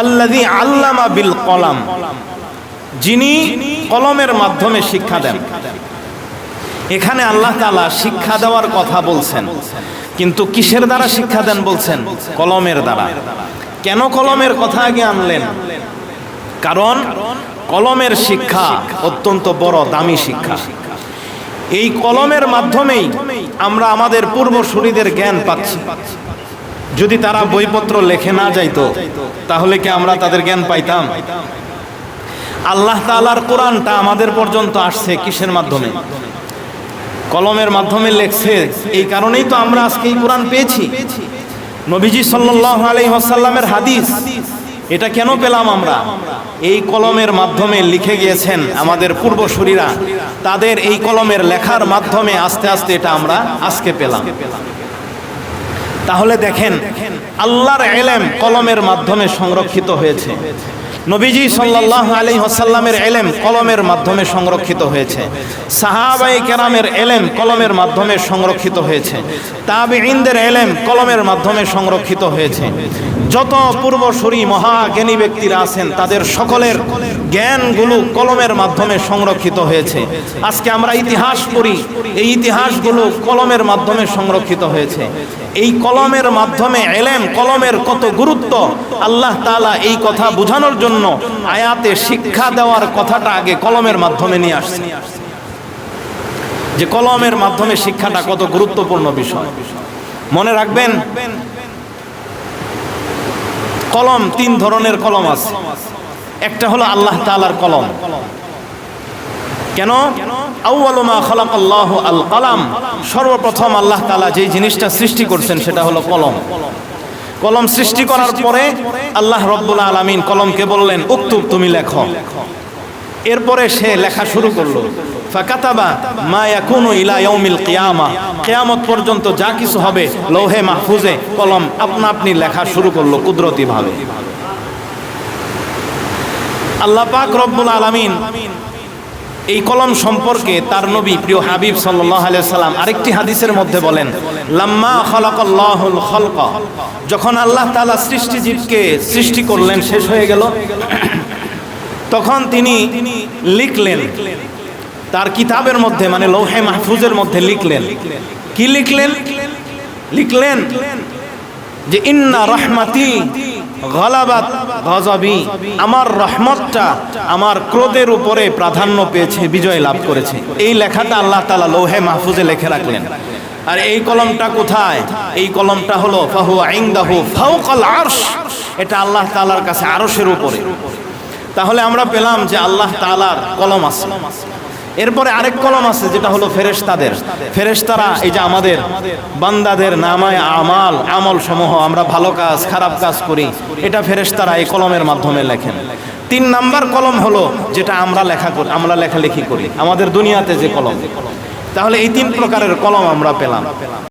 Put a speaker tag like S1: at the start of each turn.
S1: আল্লাযী আল্লামা বিল কলাম, যিনি কলমের মাধ্যমে শিক্ষা দেন। এখানে আল্লাহ তাআলা শিক্ষা দেওয়ার কথা বলছেন, কিন্তু কিসের দ্বারা শিক্ষা দেন বলছেন? কলমের দ্বারা। কেন কলমের কথা আগে আনলেন? কারণ কলমের শিক্ষা অত্যন্ত বড় দামি শিক্ষা। এই কলমের মাধ্যমেই আমরা আমাদের পূর্বসূরীদের জ্ঞান পাচ্ছি। যদি তারা বইপত্র লেখে না যাইতো তাহলে কি আমরা তাদের জ্ঞান পাইতাম? আল্লাহ তাআলার কোরআনটা আমাদের পর্যন্ত আসছে কিসের মাধ্যমে? কলমের মাধ্যমে লেখছে। এই কারণেই তো আমরা আজকে এই কোরআন পেয়েছি। নবীজি সাল্লাল্লাহু আলাইহি ওয়াসাল্লামের হাদিস, এটা কেন পেলাম আমরা? এই কলমের মাধ্যমে লিখে গিয়েছেন আমাদের পূর্বসূরীরা, তাদের এই কলমের লেখার মাধ্যমে আস্তে আস্তে এটা আমরা আজকে পেলাম। তাহলে দেখেন, আল্লাহর ইলম কলমের মাধ্যমে সংরক্ষিত হয়েছে। নবীজি সাল্লাল্লাহু আলাইহি ওয়াসাল্লামের ইলম কলমের মাধ্যমে সংরক্ষিত হয়েছে। সাহাবায়ে কেরামের ইলম কলমের মাধ্যমে সংরক্ষিত হয়েছে। তাবেঈনদের ইলম কলমের মাধ্যমে সংরক্ষিত হয়েছে। যত পূর্বসূরি মহাজ্ঞানী ব্যক্তিরা আছেন তাদের সকলের জ্ঞানগুলো কলমের মাধ্যমে সংরক্ষিত হয়েছে। আজকে আমরা ইতিহাস পড়ি, এই ইতিহাসগুলো কলমের মাধ্যমে সংরক্ষিত হয়েছে। এই কলমের মাধ্যমে ইলম, কলমের কত গুরুত্ব আল্লাহ তাআলা এই কথা বোঝানোর জন্য আয়াতে শিক্ষা দেওয়ার কথাটা আগে কলমের মাধ্যমে নিয়ে আসছে, যে কলমের মাধ্যমে শিক্ষাটা কত গুরুত্বপূর্ণ বিষয়। মনে রাখবেন, কলম তিন ধরনের কলম আছে। একটা হলো আল্লাহ তাআলার কলম। কেন? আউয়ালু মা খালাকাল্লাহু আল কলাম, সর্বপ্রথম আল্লাহ তাআলা যে জিনিসটা সৃষ্টি করছেন সেটা হলো কলম। কলম সৃষ্টি করার পরে আল্লাহ রাব্বুল আলামিন কলমকে বললেন, উকতুব, তুমি লেখো। এরপরে সে লেখা শুরু করলো। ফাকাতাবা মা ইয়াকুনু ইলা ইয়াউমিল কিয়ামা, কিয়ামত পর্যন্ত যা কিছু হবে লৌহে মাহফুজে কলম আপনা আপনি লেখা শুরু করলো কুদরতি ভাবে। আল্লাহ পাক রব্বুল আলামিন এই কলম সম্পর্কে তার নবী প্রিয় হাবিব সাল্লাল্লাহু আলাইহি সাল্লাম আরেকটি হাদিসের মধ্যে বলেন, লাম্মা খালাকাল্লাহুল খালকা, যখন আল্লাহ তাআলা সৃষ্টিজীবকে সৃষ্টি করলেন, শেষ হয়ে গেল, তখন তিনি লিখলেন তার কিতাবের মধ্যে, মানে লৌহে মাহফুজের মধ্যে লিখলেন। কি লিখলেন? লিখলেন যে ইন্না রাহমাতি গালাবাত গযবি, আমার রহমতটা আমার ক্রোধের উপরে প্রাধান্য পেয়েছে, বিজয় লাভ করেছে। এই লেখাটা আল্লাহ তাআলা লৌহে মাহফুজে লিখে রাখলেন। আর এই কলমটা কোথায়? এই কলমটা হলো ফাহুয়া ইনদাহু ফাওকাল আরশ, এটা আল্লাহ তাআলার কাছে আরশের উপরে। তাহলে আমরা পেলাম যে আল্লাহ তাআলার কলম আছে। এরপরে আরেক কলম আছে যেটা হলো ফেরেশতাদের। ফেরেশতারা এই যে আমাদের বান্দাদের নামায়ে আমাল, আমল সমূহ, আমরা ভালো কাজ খারাপ কাজ করি, এটা ফেরেশতারা এই কলমের মাধ্যমে লেখেন। 3 নাম্বার কলম হলো যেটা আমরা লেখালেখি করি, আমাদের দুনিয়াতে যে কলম। তাহলে এই 3 প্রকারের কলম আমরা পেলাম।